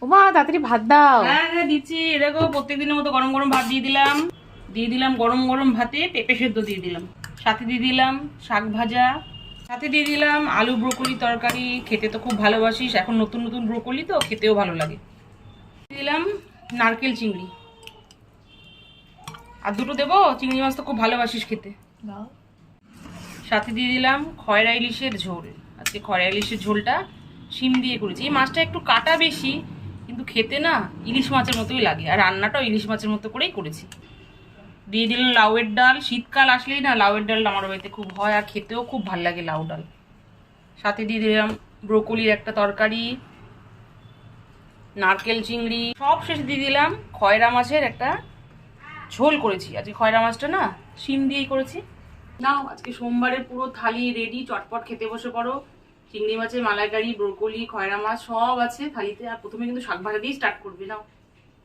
ওমা তাড়াতাড়ি ভাত দাও। হ্যাঁ হ্যাঁ দিচ্ছি। দেখো প্রত্যেকদিনের মতো গরম গরম ভাত দিয়ে দিলাম গরম গরম ভাতে পেঁপে সেদ্ধ দিয়ে দিলাম, সাথে দিয়ে দিলাম শাক ভাজা, সাথে দিয়ে দিলাম আলু ব্রোকলি তরকারি। খেতে তো খুব ভালোবাসিস, এখন নতুন নতুন ব্রোকলি তো খেতেও ভালো লাগে। দিয়ে দিলাম নারকেল চিংড়ি, আর দুটো দেবো, চিংড়ি মাছ তো খুব ভালোবাসিস খেতে। সাথে দিয়ে দিলাম খয়রা ইলিশের ঝোল। আজকে খয়রা ইলিশের ঝোলটা শিম দিয়ে করেছি। এই মাছটা একটু কাটা বেশি, কিন্তু খেতে না ইলিশ মাছের মতোই লাগে, আর রান্নাটাও ইলিশ মাছের মতো করেই করেছি। দিয়ে দিলাম লাউয়ের ডাল। শীতকাল আসলেই না লাউয়ের ডাল আমার বাড়িতে খুব হয়, আর খেতেও খুব ভাল লাগে লাউ ডাল। সাথে দিয়ে দিলাম ব্রোকলির একটা তরকারি, নারকেল চিংড়ি, সব শেষে দিয়ে দিলাম খয়রা মাছের একটা ঝোল করেছি। আজকে খয়রা মাছটা না শিম দিয়েই করেছি। নাও আজকে সোমবারের পুরো থালি রেডি, চটপট খেতে বসে পড়ো। চিংড়ি মাছের মালাইকারি, ব্রোকলি, খয়রা মাছ সব আছে থালিতে। আর প্রথমে কিন্তু শাক ভাজা দিয়ে স্টার্ট করবে। নাও।